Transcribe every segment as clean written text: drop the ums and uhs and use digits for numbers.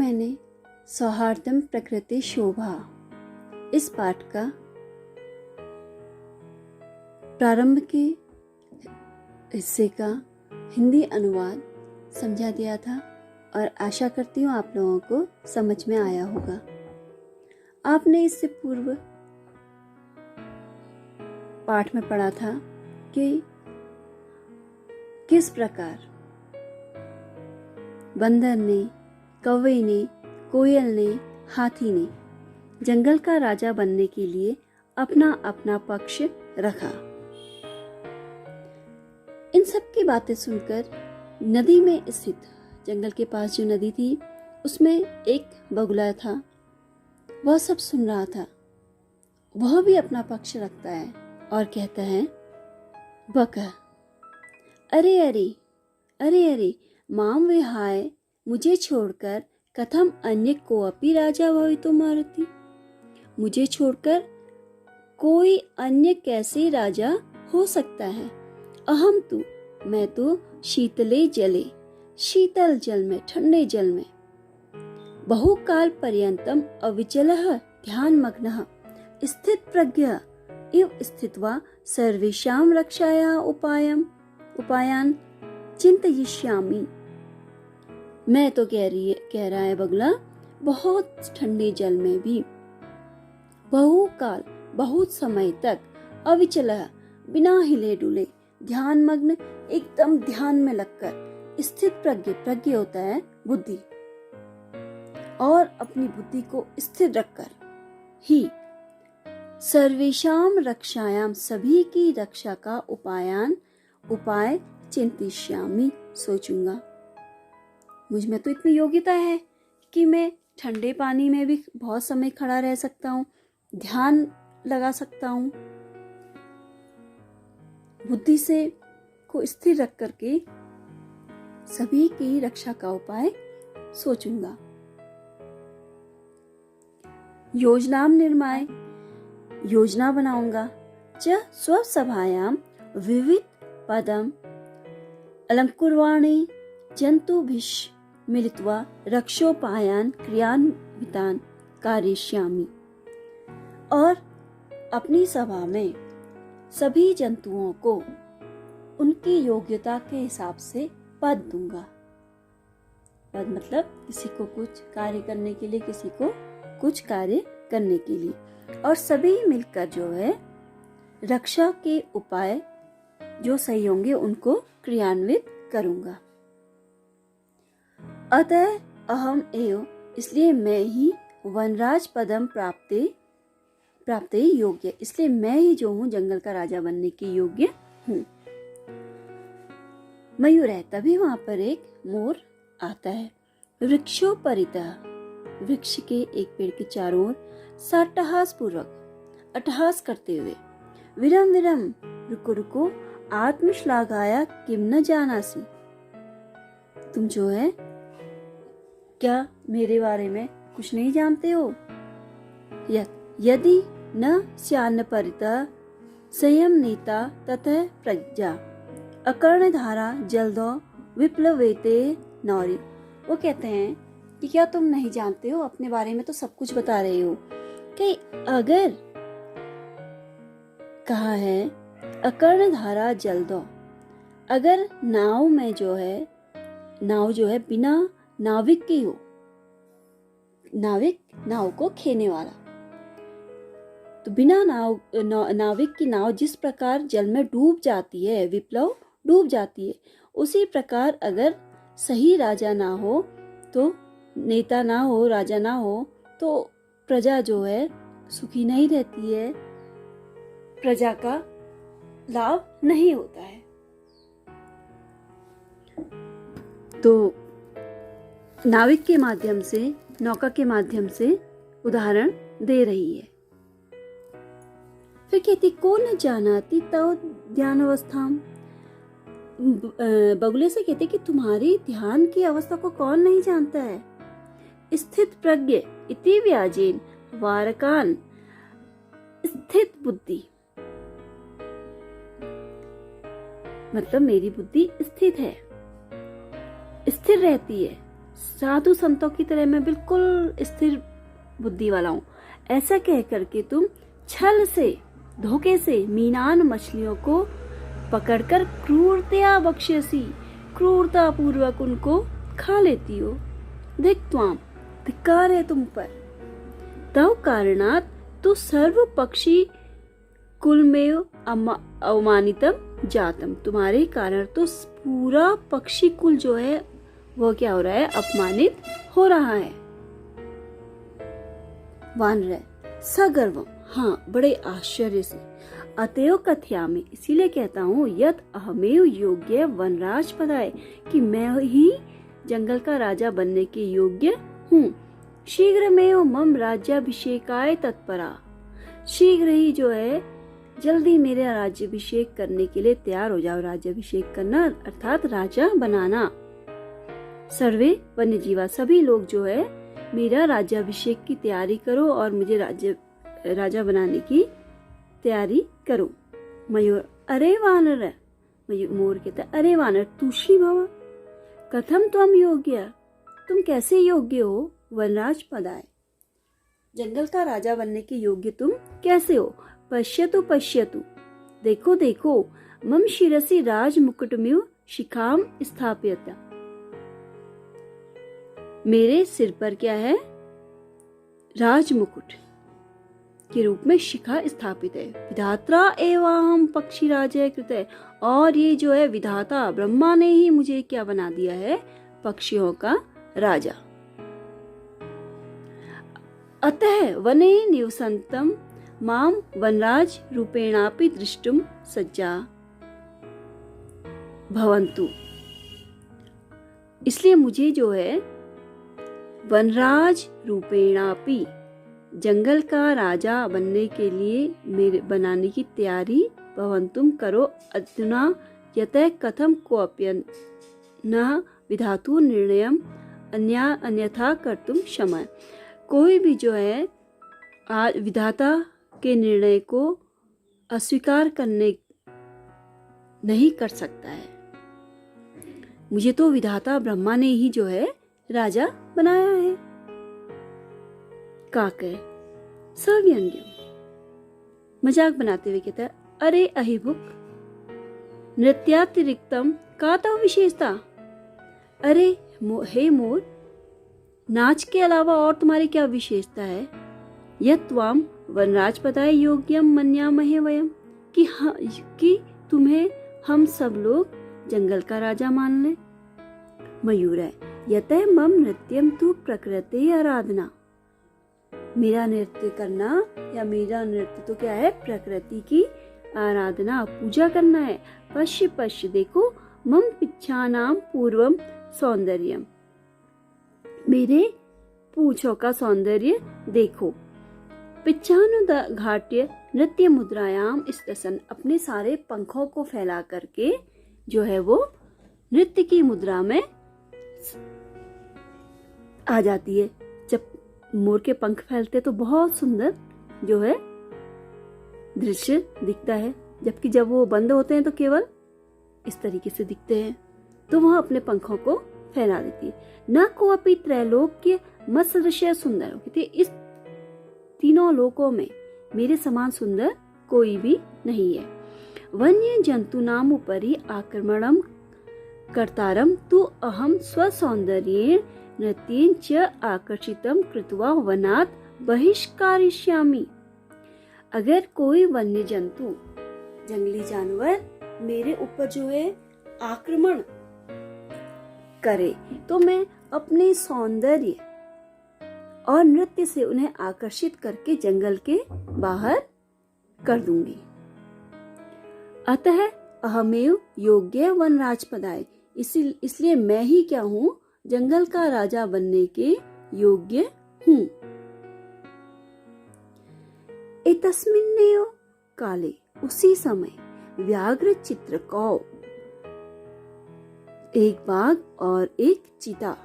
मैंने सौहार्दम प्रकृति शोभा इस पाठ का प्रारंभ के हिस्से का हिंदी अनुवाद समझा दिया था और आशा करती हूँ आप लोगों को समझ में आया होगा। आपने इससे पूर्व पाठ में पढ़ा था कि किस प्रकार बंदर ने, कौवे ने, कोयल ने, हाथी ने जंगल का राजा बनने के लिए अपना अपना पक्ष रखा। इन सब की बातें सुनकर नदी में स्थित, जंगल के पास जो नदी थी उसमें एक बगुला था। वह सब सुन रहा था। वह भी अपना पक्ष रखता है और कहता है, बका अरे अरे अरे अरे माम विहाय मुझे छोड़कर कथम अन्य कोऽपि राजा भवितुम् अर्हति। मुझे छोड़कर कोई अन्य कैसे राजा हो सकता है। अहम तु, मैं तो शीतले जले, शीतल जल में, ठंडे जल में, बहुकाल पर्यंतम अविचलः ध्यानमग्नः स्थित प्रज्ञः इव स्थित्वा सर्वेषां रक्षायाः उपायान् चिंतयिष्यामि। मैं तो कह रहा है बगुला, बहुत ठंडे जल में भी बहुकाल, बहुत समय तक अविचलः, बिना हिले डुले, ध्यान मग्न, एकदम ध्यान में लगकर, स्थित प्रज्ञ होता है बुद्धि, और अपनी बुद्धि को स्थिर रखकर ही सर्वेषाम रक्षायाम, सभी की रक्षा का उपाय चिंतिष्यामि, सोचूंगा। मुझ में तो इतनी योग्यता है कि मैं ठंडे पानी में भी बहुत समय खड़ा रह सकता हूँ, ध्यान लगा सकता हूँ, बुद्धि से को स्थिर रख करके सभी की रक्षा का उपाय सोचूंगा। योजनाम निर्माय, योजना बनाऊंगा। च स्वसभायाम विविध पदम अलंकुर्वाणे जंतुभिः मिलित्वा रक्षोपायान क्रियान्वितान कारयिष्यामि। और अपनी सभा में सभी जंतुओं को उनकी योग्यता के हिसाब से पद दूंगा। पद मतलब किसी को कुछ कार्य करने के लिए, किसी को कुछ कार्य करने के लिए, और सभी मिलकर जो है रक्षा के उपाय जो सही होंगे उनको क्रियान्वित करूंगा। अतः अहम एव, इसलिए मैं ही वनराज पदम प्राप्ते योग्य, इसलिए मैं ही जो हूँ जंगल का राजा बनने के योग्य हूँ। मयूर है, तभी वहां पर एक मोर आता है। वृक्षोपरितः, वृक्ष के एक पेड़ के चारों ओर साट्टहास पूर्वक, अट्टहास करते हुए, विरम विरम, रुको रुको, आत्मश्लाघाया किम न जानासि। तुम जो है क्या मेरे बारे में कुछ नहीं जानते हो। यदि न स्यान्न परितः संयम नीता ततः प्रज्ञा अकर्णधारा जलदो विप्लवेते नौरी। वो कहते हैं कि क्या तुम नहीं जानते हो, अपने बारे में तो सब कुछ बता रहे हो, कि अगर कहा है अकर्णधारा जलदो, अगर नाव में जो है, नाव जो है बिना नाविक की हो, नाविक नाव को खेने वाला, तो बिना नाविक की नाव जिस प्रकार जल में डूब जाती है, विप्लव डूब जाती है, उसी प्रकार अगर सही राजा ना हो, तो नेता ना हो, राजा ना हो, तो प्रजा जो है सुखी नहीं रहती है, प्रजा का लाभ नहीं होता है। तो नाविक के माध्यम से, नौका के माध्यम से उदाहरण दे रही है। फिर कहती, को न जानाति तव ध्यान अवस्था। बगुले से कहते कि तुम्हारी ध्यान की अवस्था को कौन नहीं जानता है। स्थित प्रज्ञ इति व्याजेन वारकान, स्थित बुद्धि मतलब मेरी बुद्धि स्थित है, स्थिर रहती है, साधु संतों की तरह मैं बिल्कुल स्थिर बुद्धि वाला हूँ। ऐसा कह करके तुम छल से, धोखे से मीनान मछलियों को पकड़कर क्रूरतया बख्शेसी, क्रूरता पूर्वक उनको खा लेती हो। धिक्त्वाम, धिक्कार है तुम पर। तव कारणात् तु सर्व पक्षी कुल में अवमानितम जातम, तुम्हारे कारण तो पूरा पक्षी कुल जो है वो क्या हो रहा है, अपमानित हो रहा है। वानर, सगर्वम, हाँ बड़े आश्चर्य से। अतएव कथयामि, इसीलिए कहता हूँ, यत अहमेव योग्य वनराज पदाय, कि मैं ही जंगल का राजा बनने के योग्य हूँ। शीघ्रमेव मम राज्याभिषेकाय तत्परा, शीघ्र ही जो है जल्दी मेरा राज्याभिषेक करने के लिए तैयार हो जाओ। राज्याभिषेक करना अर्थात राजा बनाना। सर्वे वन्य जीवा, सभी लोग जो है मेरा राज्याभिषेक की तैयारी करो और मुझे राजा बनाने की तैयारी करो। मयूर, अरे वानर, मोर कहता है, अरे वानर तूष्णी भव, कथम त्वम योग्य, तुम कैसे योग्य हो वनराज पदाय, जंगल का राजा बनने के योग्य तुम कैसे हो। पश्यतु पश्यतु, देखो देखो, मम शिरसि राज मुकुटमिव शिखाम स्थाप्यत, मेरे सिर पर क्या है, राज मुकुट के रूप में शिखा स्थापित है। विधात्रा एवं पक्षी राजा कृत है, और ये जो है विधाता ब्रह्मा ने ही मुझे क्या बना दिया है, पक्षियों का राजा। अतः वने निवसन्तम माम वनराज रूपेणापि दृष्टुम सज्जा भवन्तु, इसलिए मुझे जो है वनराज रूपेणापि, जंगल का राजा बनने के लिए मेरे बनाने की तैयारी भवन्तुम करो। अधुना यतः कथम कोऽप्यन् विधातु निर्णयम अन्यथा कर्तुम क्षमा, कोई भी जो है विधाता के निर्णय को अस्वीकार करने नहीं कर सकता है। मुझे तो विधाता ब्रह्मा ने ही जो है राजा बनाया है। काके सव्यंग्यम, मजाक बनाते हुए कहता है, अरे अहिभुक, नृत्यातिरिक्तम का तव विशेषता, अरे हे मोर, नाच के अलावा और तुम्हारी क्या विशेषता है। यत् त्वाम वनराज पदाय योग्यम मन्यामहे वयम, कि तुम्हें हम सब लोग जंगल का राजा मान लें। मयूर है, यतः मम नृत्यम तु प्रकृति आराधना, मेरा नृत्य करना या मेरा नृत्य तो क्या है, प्रकृति की आराधना, पूजा करना है। पश्य पश्य, देखो, मम पिच्छानाम पूर्वम सौंदर्यम, मेरे पूंछों का सौंदर्य देखो। पिच्छानुघाट्य नृत्य मुद्रायाम स्तसन, अपने सारे पंखों को फैला करके जो है वो नृत्य की मुद्रा में आ जाती है। जब मोर के पंख फैलते तो बहुत सुंदर जो है दृश्य दिखता है, जबकि जब वो बंद होते हैं तो केवल इस तरीके से दिखते हैं। तो वह अपने पंखों को फैला देती है। न कोअपि त्रैलोक्य मत्सदृश्य सुंदर, कहते इस तीनों लोकों में मेरे समान सुंदर कोई भी नहीं है। वन्य जंतु नाम उपरि आक्रमणम कर्तारम तु अहम स्वसौंदर्येण नृत्येन च आकर्षितम कृत्वा वनात् बहिष्कारिष्यामि, अगर कोई वन्य जंतु, जंगली जानवर मेरे ऊपर जो है आक्रमण करे तो मैं अपने सौंदर्य और नृत्य से उन्हें आकर्षित करके जंगल के बाहर कर दूंगी। अतः अहमेव योग्य वनराज पदाय, इसलिए मैं ही क्या हूँ, जंगल का राजा बनने के योग्य हूँ। एतस्मिन्नेव काले, उसी समय, व्याघ्र चित्रकौ, एक बाघ और एक चीता,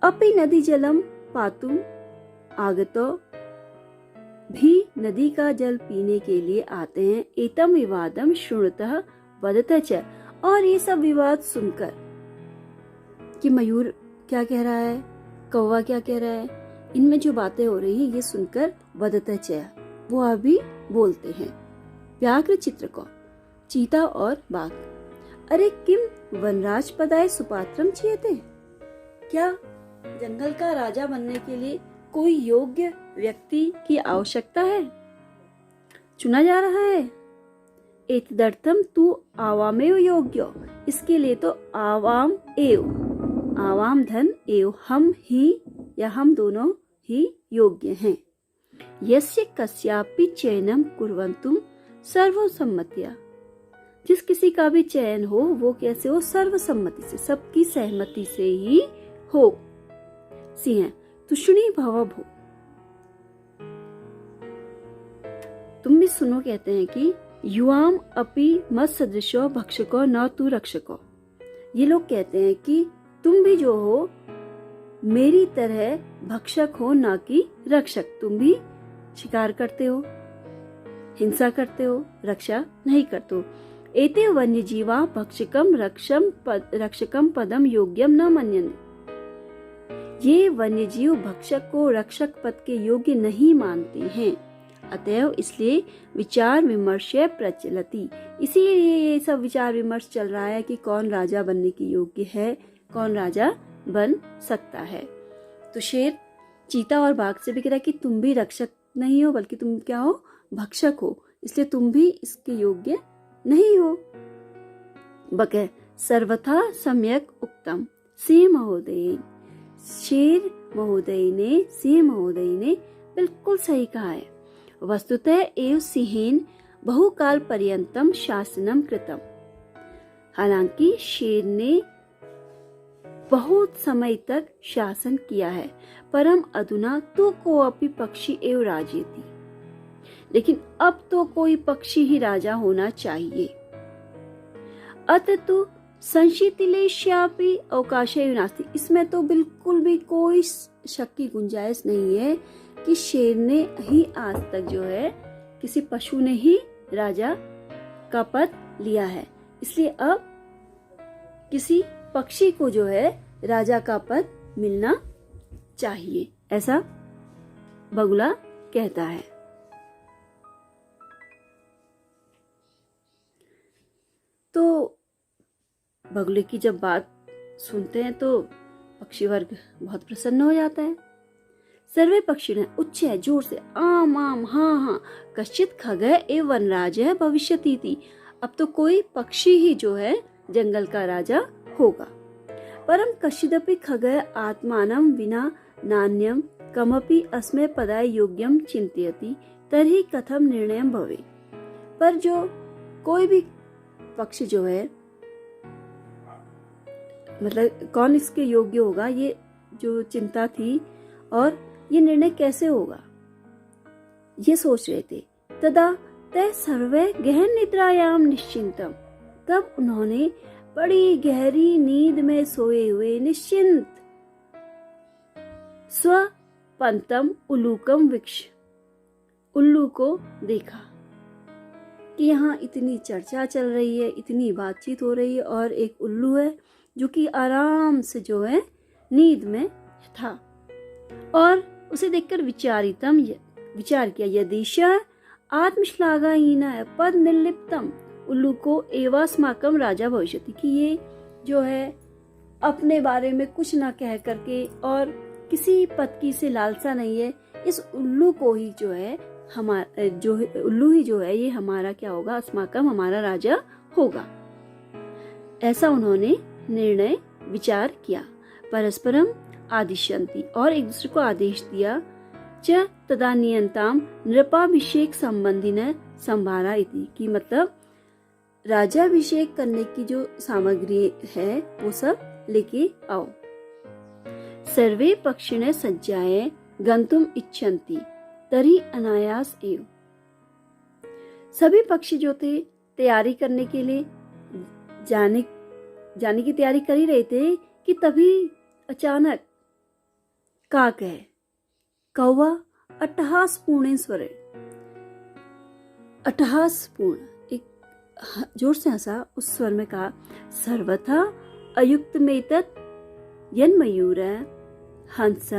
अपि नदी जलम पातुम आगतो, भी नदी का जल पीने के लिए आते हैं। एतम विवादम श्रुणतः वदत च, और ये सब विवाद सुनकर कि मयूर क्या कह रहा है, कौवा क्या कह रहा है, इनमें जो बातें हो रही हैं ये सुनकर वदते चया, वो अभी बोलते हैं। व्याघ्र चित्र को चीता और बाघ। अरे किम वनराज पदाय सुपात्रम चीयते। क्या जंगल का राजा बनने के लिए कोई योग्य व्यक्ति की आवश्यकता है, चुना जा रहा है। एतदर्थम तू आवामेव योग्य, इसके लिए तो आवाम एव, आवाम धन एव, हम ही या हम दोनों ही योग्य हैं। यस्य कस्यापि चयनम कुर्वन्तुम सर्वसम्मत्या, जिस किसी का भी चयन हो वो कैसे हो, सर्वसम्मति से, सबकी सहमति से ही हो। सिंह तुष्णी भव भो, तुम भी सुनो, कहते हैं कि युवाम अपि मत सदृशो भक्षको न तू रक्षको। ये लोग कहते हैं कि तुम भी जो हो मेरी तरह भक्षक हो ना कि रक्षक, तुम भी शिकार करते हो, हिंसा करते हो, रक्षा नहीं करते हो। एते वन्य जीवा भक्षकम रक्षकम पदम योग्यम न मन्यन्ते, ये वन्य जीव भक्षक को रक्षक पद के योग्य नहीं मानते हैं। अतएव इसलिए विचार विमर्श प्रचलति, इसीलिए ये सब विचार विमर्श चल रहा है कि कौन राजा बनने की योग्य है, कौन राजा बन सकता है। तो शेर चीता और बाघ से भी कह रहा है कि तुम भी रक्षक नहीं हो, बल्कि तुम क्या हो, भक्षक हो, इसलिए तुम भी इसके योग्य नहीं हो। बकै सर्वथा सम्यक उक्तम, सिंह महोदय, शेर महोदय ने बिल्कुल सही कहा है। वस्तुतः एव सिंहेन बहुकाल पर्यंतम शासनम कृतम, हालांकि शेर ने बहुत समय तक शासन किया है। परम अधुना तो कोअपि पक्षी एव राजेति, लेकिन अब तो कोई पक्षी ही राजा होना चाहिए। अत तो संशितिलेश्यापि अवकाशे नास्ति, इसमें तो बिल्कुल भी कोई शक की गुंजाइश नहीं है कि शेर ने ही आज तक जो है किसी पशु ने ही राजा का पद लिया है, इसलिए अब किसी पक्षी को जो है राजा का पद मिलना चाहिए, ऐसा बगुला कहता है। तो बगुले की जब बात सुनते हैं तो पक्षी वर्ग बहुत प्रसन्न हो जाता है। सर्वे पक्षी ने उच्च है जोर से आम आम हाँ हाँ, कश्चित खगः एव वनराजः भविष्यति, अब तो कोई पक्षी ही जो है जंगल का राजा होगा। परम कश्चिदपि खगः आत्मानं विना नान्यम कमपि अस्मै पदाय योग्यम चिंतयति तर्हि कथम निर्णयम भवे। पर जो कोई भी पक्षी जो है, मतलब कौन इसके योग्य होगा, ये जो चिंता थी और ये निर्णय कैसे होगा, ये सोच रहे थे। तदा तय सर्वे गहन निद्रायाम निश्चिंतम, तब उन्होंने बड़ी गहरी नींद में सोए हुए निश्चिंत स्वपंतम उल्लूकम वृक्ष, उल्लू को देखा कि यहाँ इतनी चर्चा चल रही है, इतनी बातचीत हो रही है और एक उल्लू है जो कि आराम से जो है नींद में था, और उसे देखकर विचार किया, यदीश आत्मश्लाघहीन पद निर्लिप्तम, उल्लू को एवास्माकम राजा भविष्यति, कि ये जो है अपने बारे में कुछ ना कह करके और किसी पद की से लालसा नहीं है, इस उल्लू को ही जो है हमारा जो उल्लू ही जो है ये हमारा क्या होगा, अस्माकम हमारा राजा होगा। ऐसा उन्होंने निर्णय विचार किया। परस्परम आदिशंति, और एक दूसरे को आदेश दिया। च तदा नियंताम नृपाभिषेक संबंधी न संभारा इति, की मतलब राजाभिषेक करने की जो सामग्री है वो सब लेके आओ। सर्वे पक्षिणे सज्जाए गंतुम इच्छन्ति तरी अनायास एव, सभी पक्षी जो थे तैयारी करने के लिए जाने की तैयारी कर ही रहे थे कि तभी अचानक काक है, कौवा अट्टहास पूर्ण स्वरे, अट्टहास पूर्ण एक जोर से हंसा, उस स्वर में कहा, सर्वथा अयुक्त में तत् यन्मयूर हंस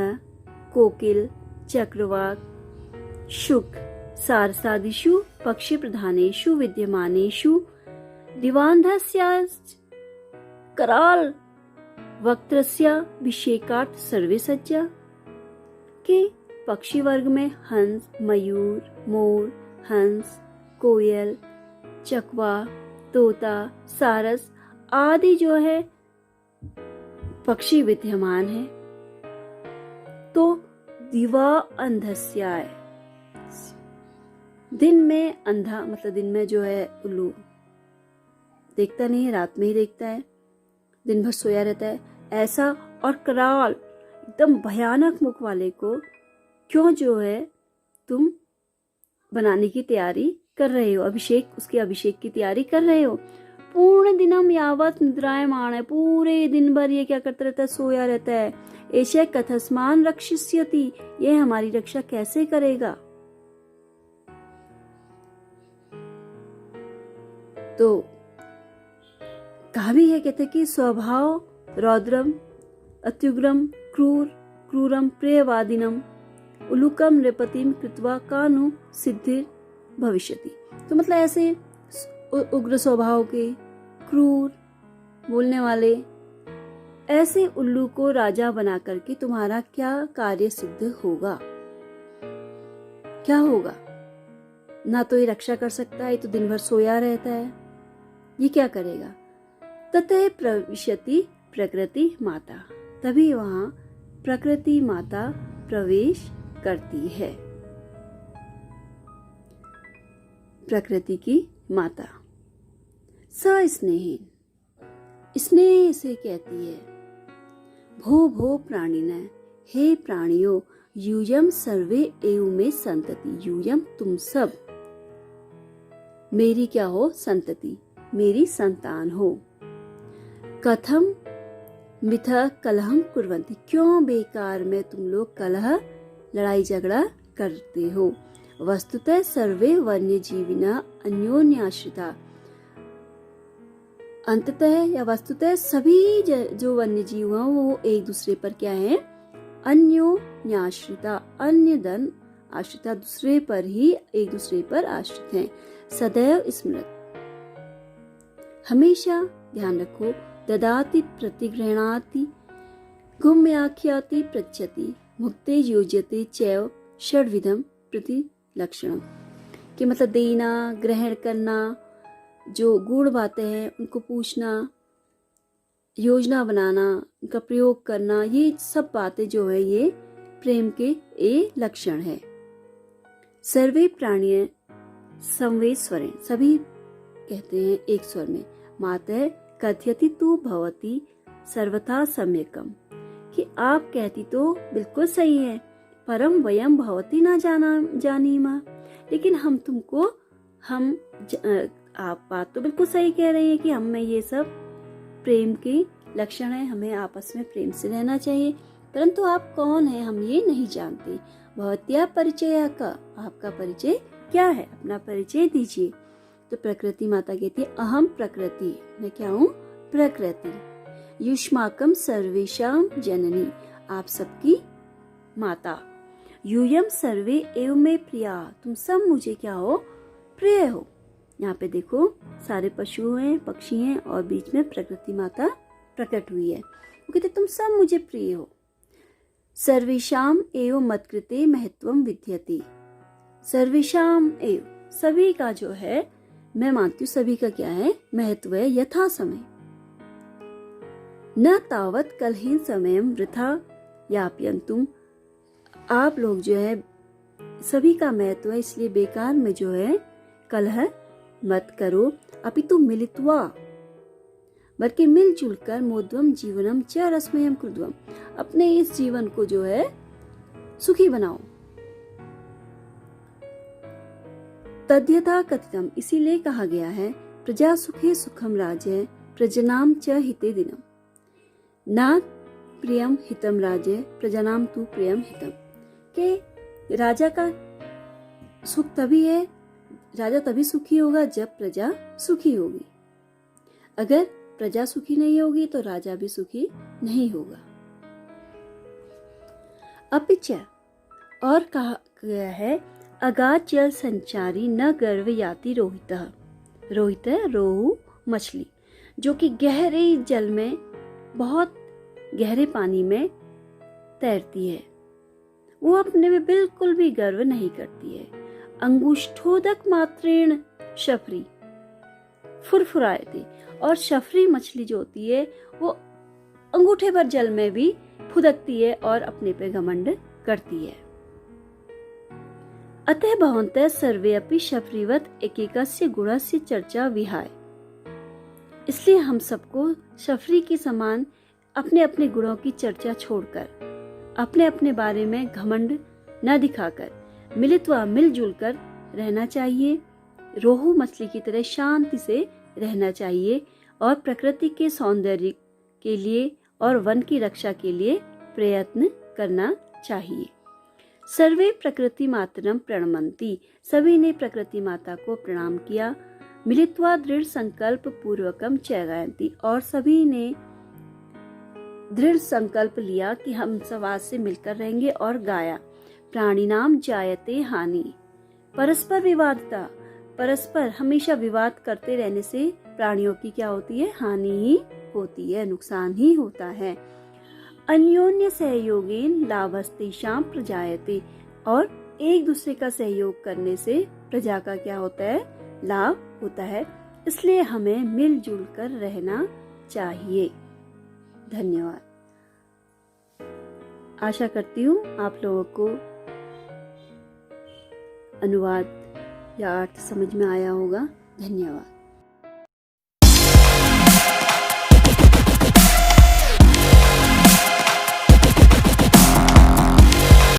कोकिल चक्रवाक शुक सारसादिषु पक्षी प्रधानेषु विद्यमानेषु दिवान्धस्याश्च कराल वक्त्रस्य अभिषेकार्थ सर्वे सज्जा के पक्षी वर्ग में हंस, मयूर, मोर, हंस, कोयल, चकवा, तोता, सारस आदि जो है पक्षी विद्यमान है। तो दिवा अंधस्याय, दिन में अंधा मतलब दिन में जो है उल्लू देखता नहीं है, रात में ही देखता है, दिन भर सोया रहता है ऐसा। और कराल एकदम भयानक मुख वाले को क्यों जो है तुम बनाने की तैयारी कर रहे हो, उसके अभिषेक की तैयारी कर रहे हो। पूर्ण दिनम यावत निद्रायमान है, पूरे दिन भर ये क्या करता रहता है, सोया रहता है। एशे कथस्मान रक्षिष्यति, ये हमारी रक्षा कैसे करेगा। तो कहा भी है, कहते कि स्वभाव रौद्रम अत्युग्रम क्रूर क्रूरम प्रियवादिनम उलुकम नृपतिम कृत्वा कानु सिद्धिर भविष्यति। तो मतलब ऐसे उग्र स्वभाव के, क्रूर बोलने वाले ऐसे उल्लू को राजा बना करके तुम्हारा क्या कार्य सिद्ध होगा, क्या होगा। ना तो ये रक्षा कर सकता है, तो दिन भर सोया रहता है, ये क्या करेगा। ततः प्रविशति प्रकृति माता, तभी वहां प्रकृति माता प्रवेश करती है। प्रकृति की माता सस्नेहीन, स्नेह से कहती है, भो भो प्राणिन, हे प्राणियों, यूयम सर्वे एव में संतति, यूयम तुम सब मेरी क्या हो, संतति मेरी संतान हो। कथम मिथ कलहम कुर्वन्ति, क्यों बेकार में तुम लोग कलह लड़ाई झगड़ा करते हो। वस्तुतः सर्वे वन्य जीविना अन्योन्याश्रिता, अंततः या वस्तुतः सभी जो वन्य जीव हैं वो एक दूसरे पर क्या है, अन्योन्याश्रिता, अन्य धन आश्रिता, दूसरे पर ही एक दूसरे पर आश्रित हैं। सदैव स्मृत, हमेशा ध्यान रखो, ददाति प्रतिगृह्णाति गुम्याख्याति पृच्छति मुक्ते योज्यते चैव षड्विधम प्रति लक्षणम, कि मतलब देना, ग्रहण करना, जो गूढ़ बातें हैं उनको पूछना, योजना बनाना, उनका प्रयोग करना, ये सब बातें जो है ये प्रेम के ये लक्षण है। सर्वे प्राणी संवेद स्वरें, सभी कहते हैं एक स्वर में, मातः कथयति तु भवति सर्वथा सम्यकम, कि आप कहती तो बिल्कुल सही है, परम वयम भवति ना जानीमा, लेकिन हम तुमको आप बात तो बिल्कुल सही कह रही है कि हम में ये सब प्रेम के लक्षण है, हमें आपस में प्रेम से रहना चाहिए, परंतु आप कौन है हम ये नहीं जानते। भवत्या परिचय का, आपका परिचय क्या है, अपना परिचय दीजिए। तो प्रकृति माता कहती है, अहम प्रकृति, मैं क्या हूँ, प्रकृति। युष्माकम सर्वेशाम जननी, आप सबकी माता। यूयम सर्वे एव में प्रिया, तुम सब मुझे क्या हो, प्रिय हो। यहाँ पे देखो सारे पशु हैं, पक्षी हैं और बीच में प्रकृति माता प्रकट हुई है। वो कहते तुम सब मुझे प्रिय हो। सर्वेशाम एव मत्कृते महत्वम विद्यते, सर्वेशाम एव, सभी का जो है मैं मानती हूँ, सभी का क्या है, महत्व है। यथा समय न तावत कलहीन समय वृथा यापयन्तुम, आप लोग जो है सभी का महत्व है, इसलिए बेकार में जो है कलह मत करो। अपितु मिलित्वा, बल्कि मिलजुल कर मोद्वम जीवनम च रसमयम कृद्वम, अपने इस जीवन को जो है सुखी बनाओ। तद्यथा कथितम, इसीलिए कहा गया है, प्रजा सुखे सुखम राज्य प्रजनाम च हिते दिनम, ना प्रियम हितम राज्य प्रजनाम तु प्रियम हितम, के राजा का सुख तभी है, राजा तभी सुखी होगा जब प्रजा सुखी होगी। अगर प्रजा सुखी नहीं होगी तो राजा भी सुखी नहीं होगा। अपिच और कहा गया है अगाध जल संचारी न गर्व याति रोहितः। रोहित है रोहू मछली, जो कि गहरे जल में, बहुत गहरे पानी में तैरती है। वो अपने में बिल्कुल भी गर्व नहीं करती है। अंगुष्ठोदक मात्रेण शफरी फुरफुराए थे। और शफरी मछली जो होती है वो अंगूठे भर जल में भी फुदकती है और अपने पे घमंड करती है। अतः भवन्तः सर्वे अपि शफरीवत एकेकस्य गुणस्य चर्चा विहाय। इसलिए हम सबको शफरी के समान अपने अपने गुणों की चर्चा छोड़कर, अपने अपने बारे में घमंड न दिखाकर, मिलित्वा मिलजुल कर रहना चाहिए। रोहू मछली की तरह शांति से रहना चाहिए और प्रकृति के सौंदर्य के लिए और वन की रक्षा के लिए प्रयत्न करना चाहिए। सर्वे प्रकृति मातरम प्रणमंती। सभी ने प्रकृति माता को प्रणाम किया। मिलित्वा दृढ़ संकल्प पूर्वकम च गायन्ति। और सभी ने दृढ़ संकल्प लिया कि हम समाज से मिलकर रहेंगे और गाया। प्राणिनाम जायते हानि। परस्पर विवादता। परस्पर हमेशा विवाद करते रहने से प्राणियों की क्या होती है? हानि ही होती है, नुकसान ही होता है। अन्योन्य सहयोगेन लाभस्तेषां प्रजायते। और एक दूसरे का सहयोग करने से प्रजा का क्या होता है? लाभ होता है। इसलिए हमें मिलजुल कर रहना चाहिए। धन्यवाद। आशा करती हूँ आप लोगों को अनुवाद या अर्थ समझ में आया होगा। धन्यवाद।